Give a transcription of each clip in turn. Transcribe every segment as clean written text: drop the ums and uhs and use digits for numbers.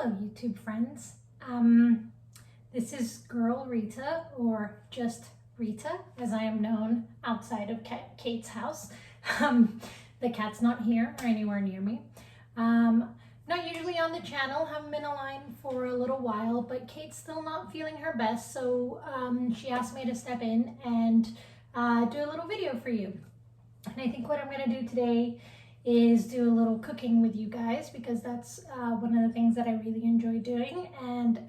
Hello YouTube friends. This is girl Rita, or just Rita as I am known outside of Kate's house. The cat's not here or anywhere near me. Not usually on the channel, haven't been online for a little while, but Kate's still not feeling her best, so she asked me to step in and do a little video for you. And I think what I'm going to do today is do a little cooking with you guys, because that's one of the things that I really enjoy doing. And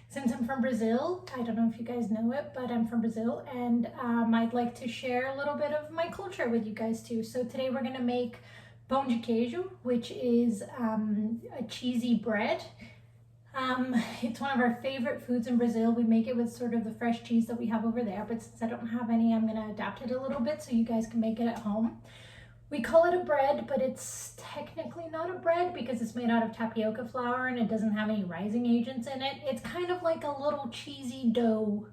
since I'm from Brazil, I don't know if you guys know it, but I'm from Brazil, and I'd like to share a little bit of my culture with you guys too. So today we're going to make Pão de Queijo, which is a cheesy bread. It's one of our favorite foods in Brazil. We make it with sort of the fresh cheese that we have over there, but since I don't have any, I'm going to adapt it a little bit so you guys can make it at home. We call it a bread, but it's technically not a bread because it's made out of tapioca flour and it doesn't have any rising agents in it. It's kind of like a little cheesy dough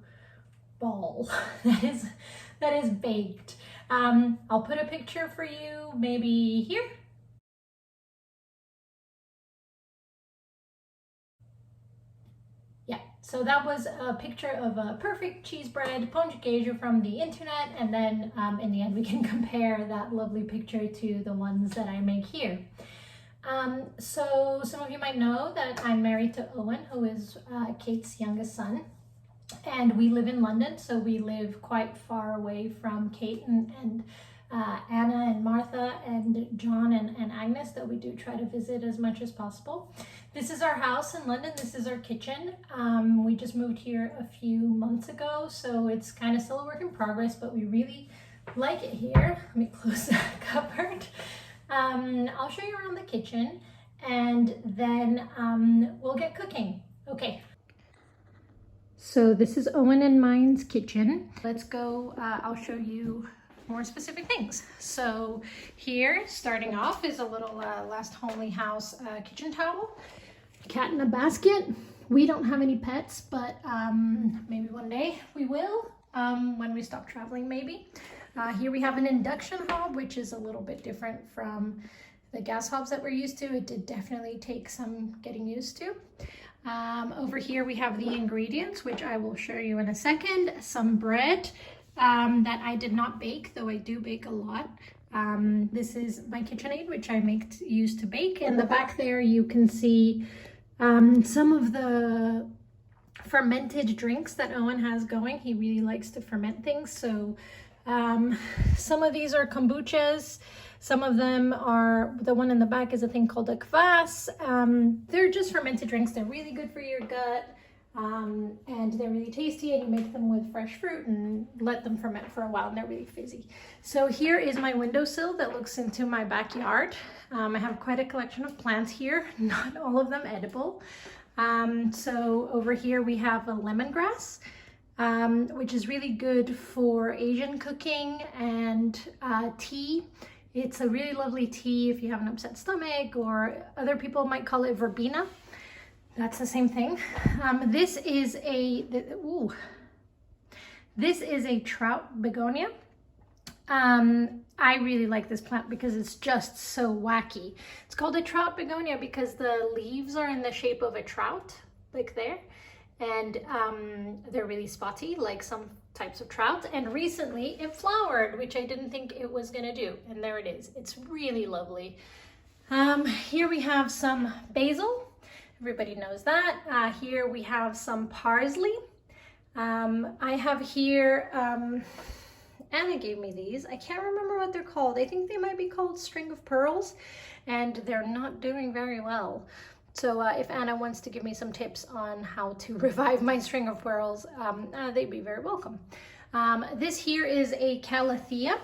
ball that is baked. I'll put a picture for you maybe here. Yeah, so that was a picture of a perfect cheese bread, Pão de Queijo, from the internet, and then in the end we can compare that lovely picture to the ones that I make here. So some of you might know that I'm married to Owen, who is Kate's youngest son, and we live in London, so we live quite far away from Kate and Anna and Martha and John and Agnes, that we do try to visit as much as possible. This is our house in London. This is our kitchen. We just moved here a few months ago, so it's kind of still a work in progress, but we really like it here. Let me close that cupboard. I'll show you around the kitchen, and then we'll get cooking. Okay. So this is Owen and mine's kitchen. Let's go, I'll show you more specific things. So here, starting off, is a little Last Homely House kitchen towel. Cat in a basket. We don't have any pets, but maybe one day we will, when we stop traveling maybe. Here we have an induction hob, which is a little bit different from the gas hobs that we're used to. It did definitely take some getting used to. Over here we have the ingredients, which I will show you in a second. Some bread that I did not bake, though I do bake a lot. This is my KitchenAid, which I use to bake. In the back there you can see some of the fermented drinks that Owen has going. He really likes to ferment things, so some of these are kombuchas. Some of them are, the one in the back is a thing called a kvass. They're just fermented drinks. They're really good for your gut, and they're really tasty, and you make them with fresh fruit and let them ferment for a while, and they're really fizzy. So here is my windowsill that looks into my backyard. I have quite a collection of plants here, not all of them edible. So over here we have a lemongrass, which is really good for Asian cooking and tea. It's a really lovely tea if you have an upset stomach, or other people might call it verbena. That's the same thing. This is a trout begonia. I really like this plant because it's just so wacky. It's called a trout begonia because the leaves are in the shape of a trout, like there. And they're really spotty, like some types of trout. And recently it flowered, which I didn't think it was gonna do. And there it is. It's really lovely. Here we have some basil. Everybody knows that. Here we have some parsley. I have here, Anna gave me these. I can't remember what they're called. I think they might be called string of pearls, and they're not doing very well. So if Anna wants to give me some tips on how to revive my string of pearls, they'd be very welcome. This here is a calathea.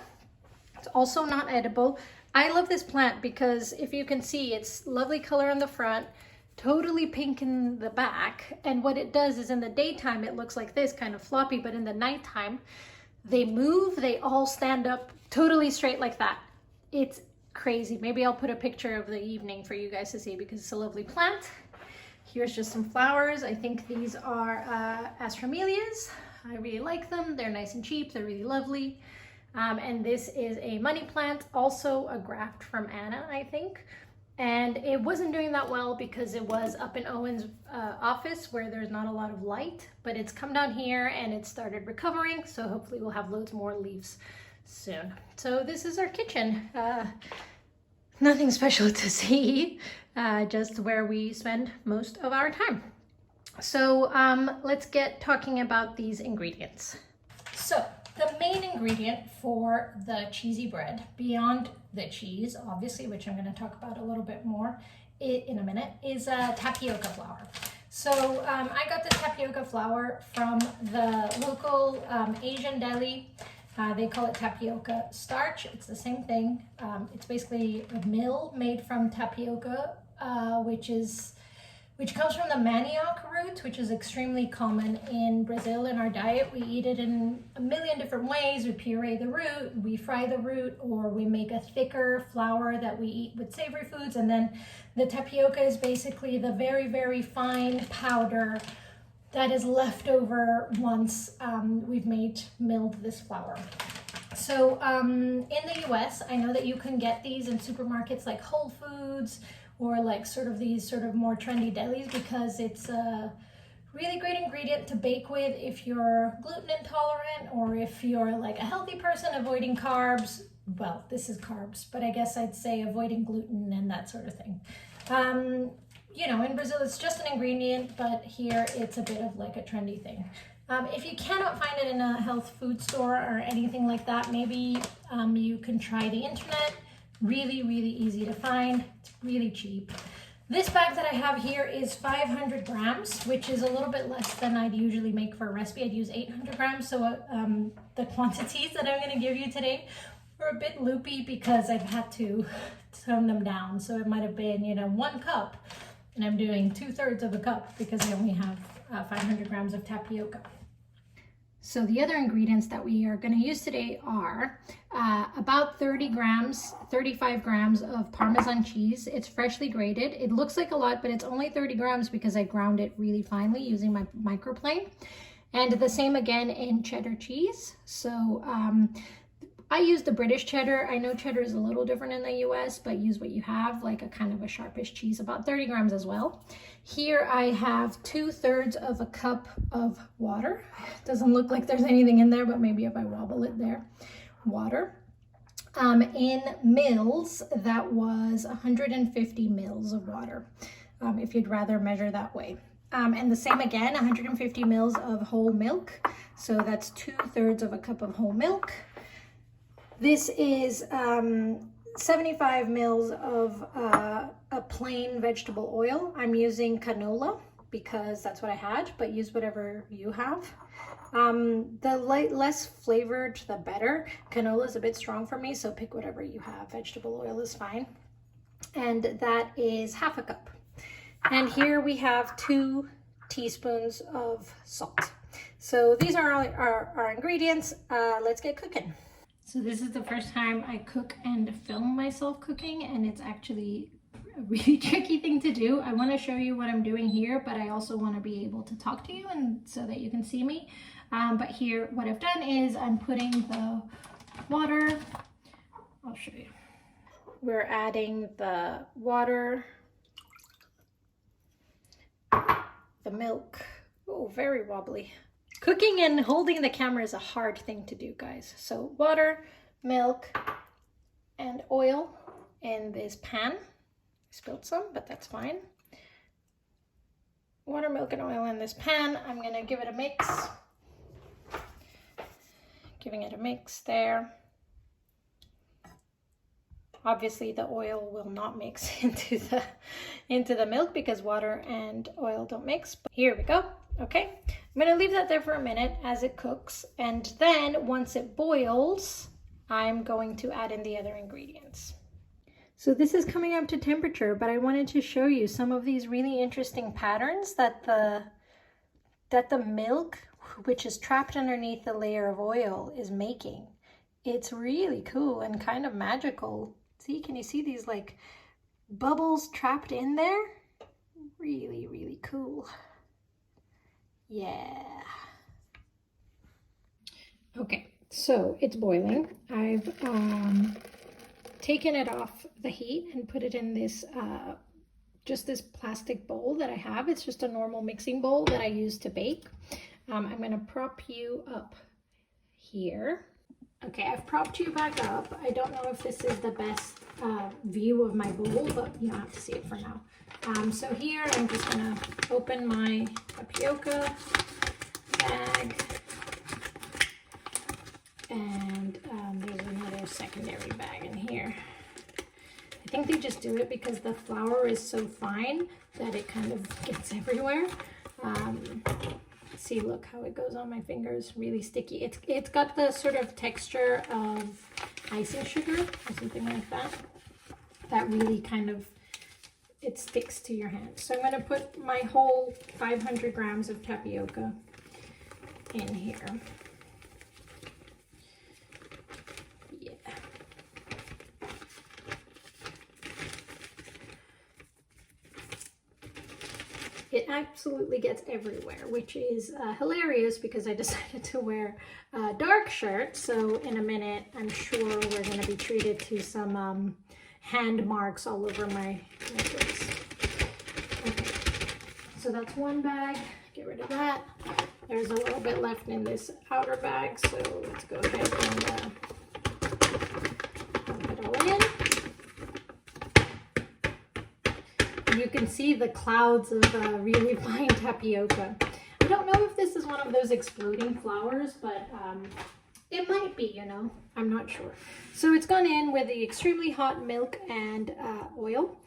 It's also not edible. I love this plant because if you can see, it's lovely color in the front, totally pink in the back. And what it does is in the daytime, it looks like this, kind of floppy, but in the nighttime, they move, they all stand up totally straight like that. It's crazy. Maybe I'll put a picture of the evening for you guys to see because it's a lovely plant. Here's just some flowers. I think these are astromelias. I really like them. They're nice and cheap. They're really lovely. And this is a money plant, also a graft from Anna, I think. And it wasn't doing that well because it was up in Owen's office where there's not a lot of light, but it's come down here and it started recovering. So hopefully we'll have loads more leaves soon. So this is our kitchen. Nothing special to see, just where we spend most of our time. So let's get talking about these ingredients. So the main ingredient for the cheesy bread, beyond the cheese, obviously, which I'm going to talk about a little bit more in a minute, is tapioca flour. So I got this tapioca flour from the local Asian deli. They call it tapioca starch. It's the same thing. It's basically a meal made from tapioca, which comes from the manioc root, which is extremely common in Brazil in our diet. We eat it in a million different ways. We puree the root, we fry the root, or we make a thicker flour that we eat with savory foods. And then the tapioca is basically the very, very fine powder that is left over once we've milled this flour. So in the US, I know that you can get these in supermarkets like Whole Foods, or like these sort of more trendy delis, because it's a really great ingredient to bake with if you're gluten intolerant, or if you're like a healthy person avoiding carbs. Well, this is carbs, but I guess I'd say avoiding gluten and that sort of thing. You know, in Brazil it's just an ingredient, but here it's a bit of like a trendy thing. If you cannot find it in a health food store or anything like that, maybe you can try the internet. Really, really easy to find. It's really cheap. This bag that I have here is 500 grams, which is a little bit less than I'd usually make for a recipe. I'd use 800 grams. So the quantities that I'm going to give you today are a bit loopy because I've had to tone them down. So it might have been, you know, 1 cup, and I'm doing 2/3 of a cup because I only have 500 grams of tapioca. So the other ingredients that we are going to use today are about 35 grams of Parmesan cheese. It's freshly grated. It looks like a lot, but it's only 30 grams because I ground it really finely using my microplane. And the same again in cheddar cheese. So I use the British cheddar. I know cheddar is a little different in the US, but use what you have, like a kind of a sharpish cheese, about 30 grams as well. Here I have 2/3 of a cup of water. Doesn't look like there's anything in there, but maybe if I wobble it there, water. In mils, that was 150 mils of water, if you'd rather measure that way. And the same again, 150 mils of whole milk. So that's 2/3 of a cup of whole milk. This is 75 mils of a plain vegetable oil. I'm using canola because that's what I had, but use whatever you have. The less flavored, the better. Canola is a bit strong for me, so pick whatever you have. Vegetable oil is fine. And that is 1/2 cup. And here we have 2 teaspoons of salt. So these are our ingredients. Let's get cooking. So this is the first time I cook and film myself cooking, and it's actually a really tricky thing to do. I want to show you what I'm doing here, but I also want to be able to talk to you and so that you can see me. But here what I've done is I'm putting the water, I'll show you. We're adding the water, the milk. Oh, very wobbly. Cooking and holding the camera is a hard thing to do, guys. So water, milk, and oil in this pan. I spilled some, but that's fine. Water, milk, and oil in this pan. I'm gonna give it a mix. Giving it a mix there. Obviously the oil will not mix into the milk because water and oil don't mix. But here we go. Okay, I'm gonna leave that there for a minute as it cooks, and then once it boils, I'm going to add in the other ingredients. So this is coming up to temperature, but I wanted to show you some of these really interesting patterns that the milk, which is trapped underneath the layer of oil, is making. It's really cool and kind of magical. See, can you see these like bubbles trapped in there? Really, really cool. Yeah. Okay, so it's boiling. I've taken it off the heat and put it in this just this plastic bowl that I have. It's just a normal mixing bowl that I use to bake. I'm going to prop you up here. Okay, I've propped you back up. I don't know if this is the best view of my bowl, but you don't have to see it for now. So here I'm just going to open my tapioca bag, and there's another secondary bag in here. I think they just do it because the flour is so fine that it kind of gets everywhere. See, look how it goes on my fingers, really sticky. It's got the sort of texture of icing sugar or something like that. That really kind of, it sticks to your hand. So I'm going to put my whole 500 grams of tapioca in here. Yeah. It absolutely gets everywhere, which is hilarious because I decided to wear a dark shirt. So in a minute, I'm sure we're going to be treated to some hand marks all over my face. Okay, so that's one bag. Get rid of that. There's a little bit left in this outer bag, so let's go ahead and dump it all in. You can see the clouds of really fine tapioca. I don't know if this is one of those exploding flours, but it might be, you know, I'm not sure. So it's gone in with the extremely hot milk and oil.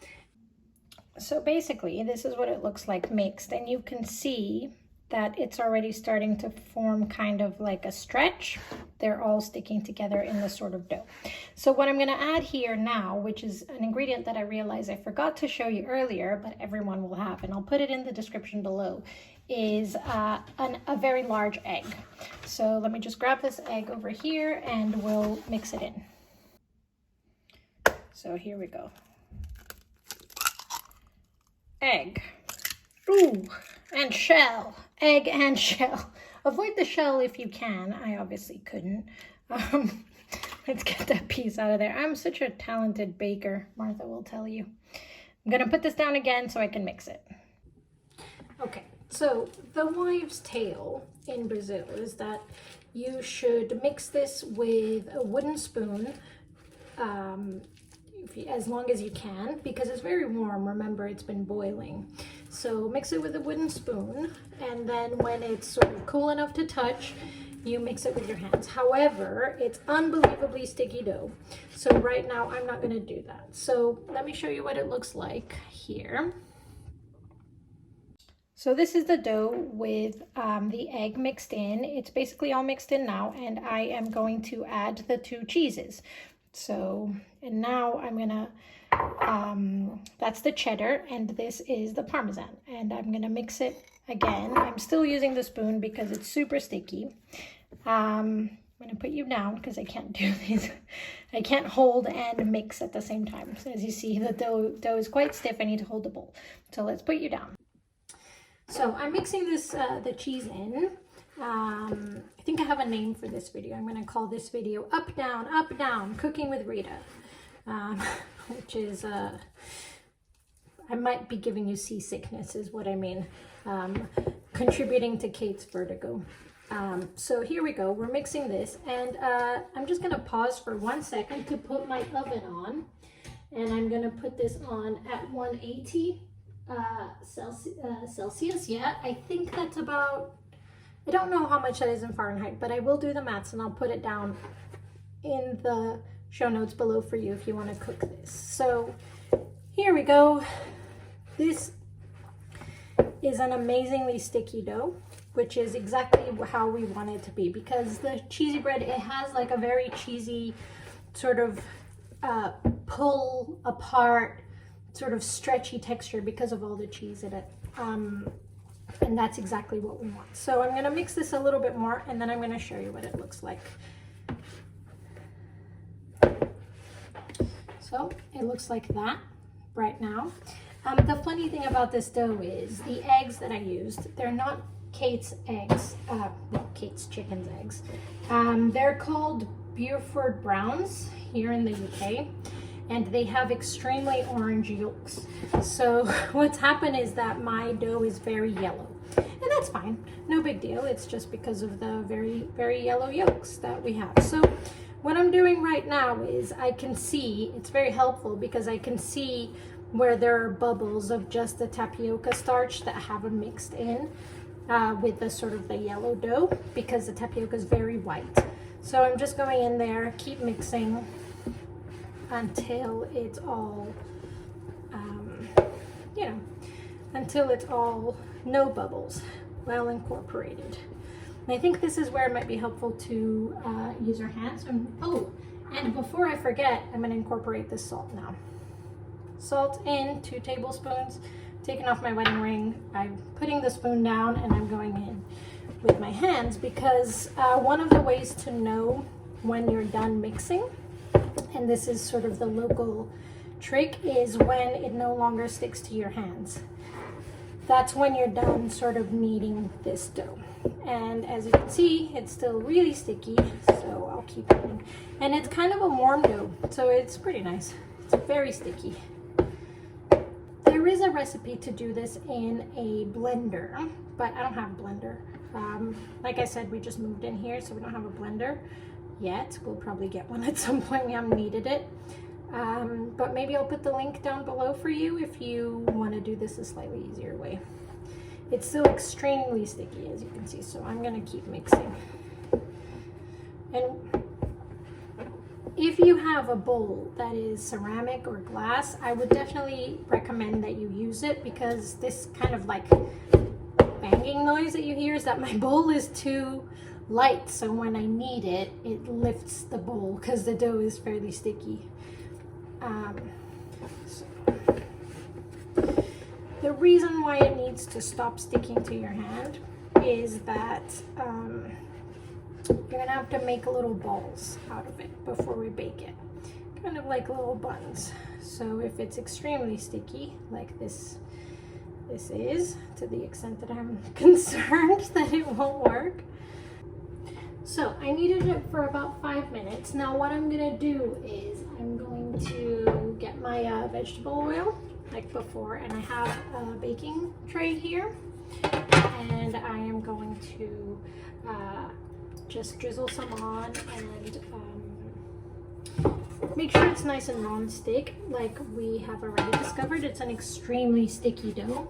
So basically, this is what it looks like mixed, and you can see that it's already starting to form kind of like a stretch. They're all sticking together in this sort of dough. So what I'm gonna add here now, which is an ingredient that I realized I forgot to show you earlier, but everyone will have, and I'll put it in the description below, is a very large egg. So let me just grab this egg over here and we'll mix it in. So here we go. Egg. Ooh, and shell. Egg and shell. Avoid the shell if you can. I obviously couldn't. Let's get that piece out of there. I'm such a talented baker, Martha will tell you. I'm gonna put this down again so I can mix it. Okay, so the wives' tale in Brazil is that you should mix this with a wooden spoon as long as you can, because it's very warm. Remember, it's been boiling. So mix it with a wooden spoon, and then when it's sort of cool enough to touch, you mix it with your hands. However, it's unbelievably sticky dough. So right now, I'm not gonna do that. So let me show you what it looks like here. So this is the dough with the egg mixed in. It's basically all mixed in now, and I am going to add the 2 cheeses. So, and now I'm gonna, that's the cheddar, and this is the Parmesan, and I'm gonna mix it again. I'm still using the spoon because it's super sticky. I'm gonna put you down because I can't do this. I can't hold and mix at the same time. So as you see, the dough is quite stiff. I need to hold the bowl. So let's put you down. So I'm mixing this, the cheese in. I think I have a name for this video. I'm going to call this video Up, Down, Cooking with Rita, which is, I might be giving you seasickness is what I mean, contributing to Kate's vertigo. So here we go. We're mixing this, and I'm just going to pause for 1 second to put my oven on, and I'm going to put this on at 180 Celsius. Yeah, I think that's about, I don't know how much that is in Fahrenheit, but I will do the maths and I'll put it down in the show notes below for you if you want to cook this. So here we go. This is an amazingly sticky dough, which is exactly how we want it to be, because the cheesy bread, it has like a very cheesy sort of pull apart, sort of stretchy texture because of all the cheese in it. And that's exactly what we want. So I'm going to mix this a little bit more, and then I'm going to show you what it looks like. So it looks like that right now. The funny thing about this dough is the eggs that I used, they're not Kate's eggs, Kate's chicken's eggs. They're called Beaufort Browns here in the UK. and they have extremely orange yolks. So what's happened is that my dough is very yellow, and that's fine, no big deal. It's just because of the very yellow yolks that we have. So what I'm doing right now is I can see, it's very helpful because I can see where there are bubbles of just the tapioca starch that haven't mixed in with the sort of the yellow dough, because the tapioca is very white. So I'm just going in there, keep mixing until it's all, you know, until it's all no bubbles, well incorporated. And I think this is where it might be helpful to use your hands. Oh, and before I forget, I'm gonna incorporate this salt now. Salt in, 2 tablespoons. Taking off my wedding ring, I'm putting the spoon down and I'm going in with my hands, because one of the ways to know when you're done mixing, and this is sort of the local trick, is when it no longer sticks to your hands. That's when you're done sort of kneading this dough. And as you can see, it's still really sticky, so I'll keep it in. And it's kind of a warm dough, so it's pretty nice. It's very sticky. There is a recipe to do this in a blender, but I don't have a blender. Like I said, we just moved in here, so we don't have a blender yet. We'll probably get one at some point. We haven't needed it. But maybe I'll put the link down below for you if you want to do this a slightly easier way. It's still extremely sticky, as you can see, so I'm going to keep mixing. And if you have a bowl that is ceramic or glass, I would definitely recommend that you use it, because this kind of like banging noise that you hear is that my bowl is too light, so when I knead it, it lifts the bowl because the dough is fairly sticky. So the reason why it needs to stop sticking to your hand is that you're gonna have to make little balls out of it before we bake it, kind of like little buns. So if it's extremely sticky, like this is, to the extent that I'm concerned that it won't work. So I kneaded it for about 5 minutes. Now what I'm gonna do is I'm going to get my vegetable oil like before, and I have a baking tray here, and I am going to just drizzle some on and make sure it's nice and non-stick. Like we have already discovered, it's an extremely sticky dough.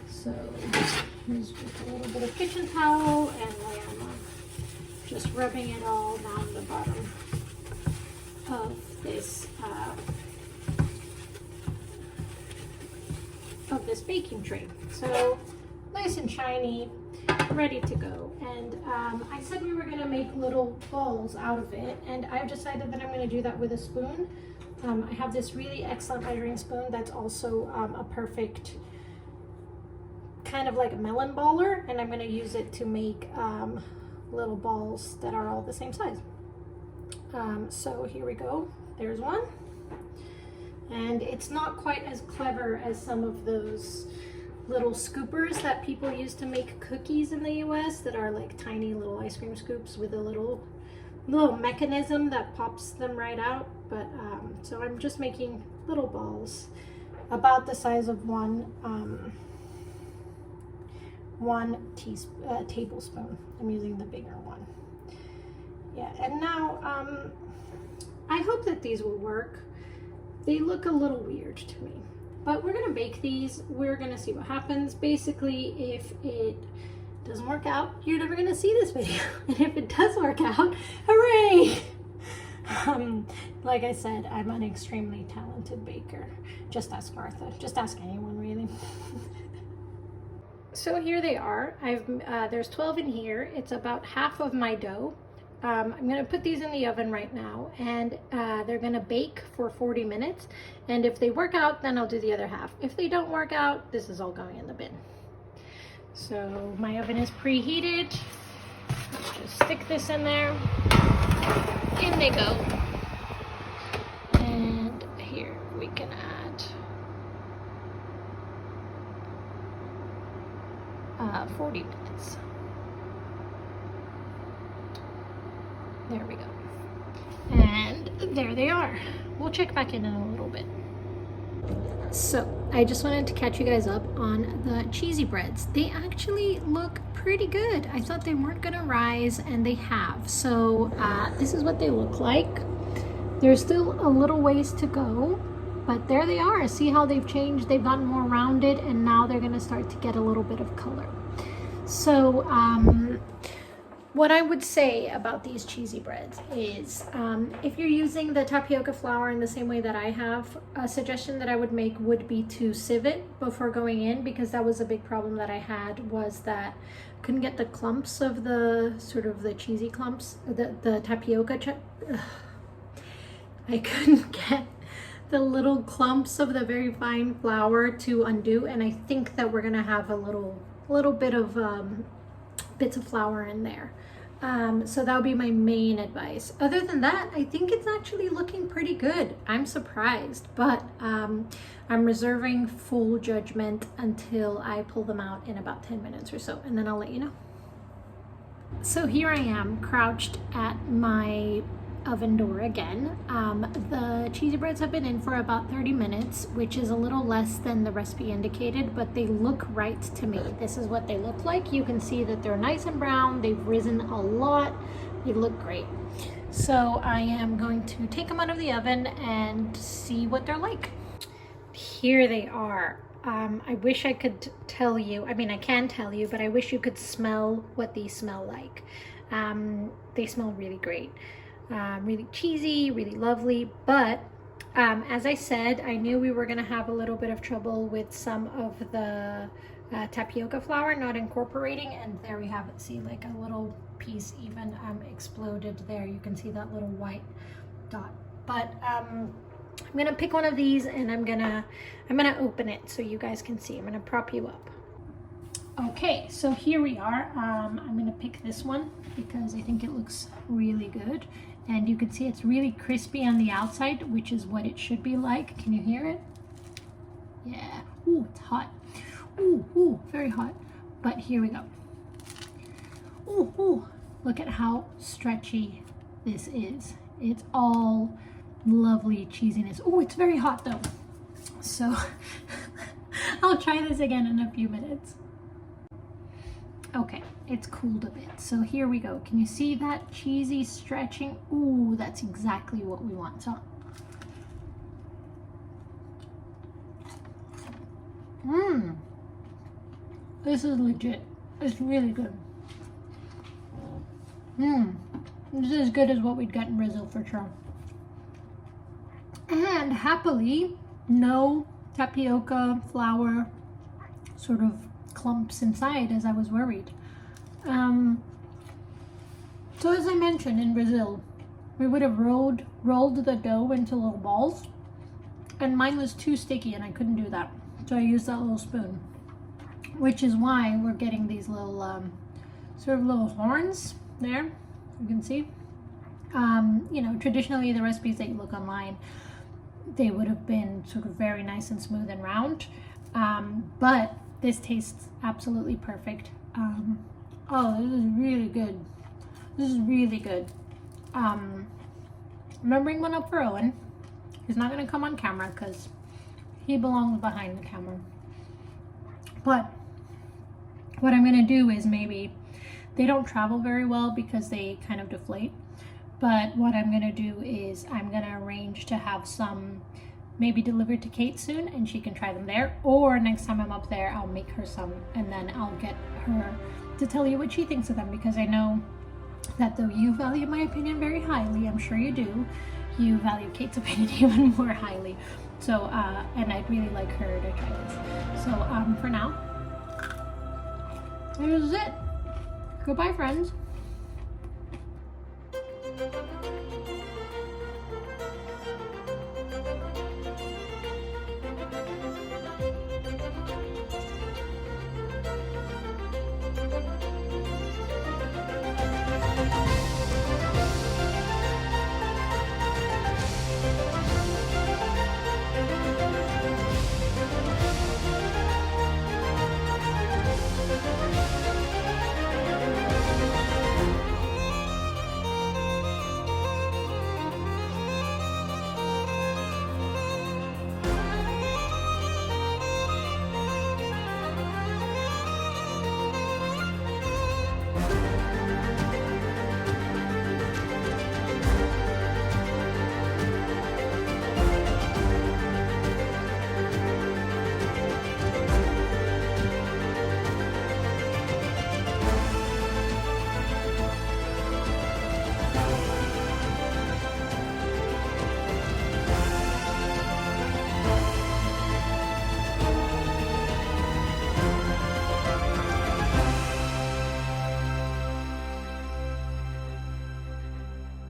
So here's just a little bit of kitchen towel, and I am just rubbing it all down the bottom of this baking tray. So nice and shiny, ready to go. And I said we were going to make little balls out of it, and I've decided that I'm going to do that with a spoon. I have this really excellent measuring spoon that's also a perfect kind of like a melon baller, and I'm going to use it to make little balls that are all the same size. So here we go. There's one. And it's not quite as clever as some of those little scoopers that people use to make cookies in the US, that are like tiny little ice cream scoops with a little mechanism that pops them right out. But so I'm just making little balls about the size of one tablespoon. I'm using the bigger one. Yeah, and now I hope that these will work. They look a little weird to me, but we're gonna bake these. We're gonna see what happens. Basically, if it doesn't work out, you're never gonna see this video. And if it does work out, hooray! Like I said, I'm an extremely talented baker. Just ask Martha. Just ask anyone, really. So here they are. There's 12 in here. It's about half of my dough. I'm going to put these in the oven right now, and they're going to bake for 40 minutes. And if they work out, then I'll do the other half. If they don't work out, this is all going in the bin. So my oven is preheated. Let's just stick this in there. In they go. And here we can add 40 minutes. There we go. And there they are. we'll check back in a little bit. So I just wanted to catch you guys up on the cheesy breads. They actually look pretty good. I thought they weren't gonna rise, and they have. So this is what they look like. There's still a little ways to go, but there they are. See how they've changed? They've gotten more rounded, and now they're gonna start to get a little bit of color. So what I would say about these cheesy breads is if you're using the tapioca flour in the same way that I have, a suggestion that I would make would be to sieve it before going in, because that was a big problem that I had, was that I couldn't get the clumps of the sort of the cheesy clumps, the tapioca. I couldn't get the little clumps of the very fine flour to undo, and I think that we're gonna have a little bit of bits of flour in there. So that would be my main advice. Other than that, I think it's actually looking pretty good. I'm surprised, but I'm reserving full judgment until I pull them out in about 10 minutes or so, and then I'll let you know. So here I am, crouched at my oven door again. The cheesy breads have been in for about 30 minutes, which is a little less than the recipe indicated, but they look right to me. This is what they look like. You can see that they're nice and brown. They've risen a lot. They look great. So I am going to take them out of the oven and see what they're like. Here they are. I wish I could tell you, I mean, I can tell you, but I wish you could smell what these smell like. They smell really great. Really cheesy, really lovely, but as I said, I knew we were going to have a little bit of trouble with some of the tapioca flour not incorporating, and there we have it. See, like a little piece even exploded there. You can see that little white dot. But I'm gonna pick one of these, and I'm gonna open it so you guys can see. I'm gonna prop you up. Okay, so here we are. I'm gonna pick this one because I think it looks really good. And you can see it's really crispy on the outside, which is what it should be like. Can you hear it? Yeah. Ooh, it's hot. Ooh, very hot. But here we go. Ooh, look at how stretchy this is. It's all lovely cheesiness. Ooh, it's very hot though. So I'll try this again in a few minutes. Okay, it's cooled a bit. So here we go. Can you see that cheesy stretching? Ooh, that's exactly what we want. So, this is legit. It's really good. This is as good as what we'd get in Brazil for sure. And happily, no tapioca flour sort of clumps inside as I was worried. So as I mentioned, in Brazil, we would have rolled the dough into little balls, and mine was too sticky and I couldn't do that. So I used that little spoon, which is why we're getting these little sort of little horns there. You can see. You know, traditionally the recipes that you look online, they would have been sort of very nice and smooth and round, but this tastes absolutely perfect. Oh, this is really good. This is really good. I'm gonna bring one up for Owen. He's not gonna come on camera because he belongs behind the camera. But what I'm gonna do is, maybe they don't travel very well because they kind of deflate. But what I'm gonna do is I'm gonna arrange to have some maybe delivered to Kate soon, and she can try them there. Or next time I'm up there, I'll make her some, and then I'll get her to tell you what she thinks of them, because I know that though you value my opinion very highly, I'm sure you do, you value Kate's opinion even more highly. So, and I'd really like her to try this. So, for now, this is it. Goodbye, friends.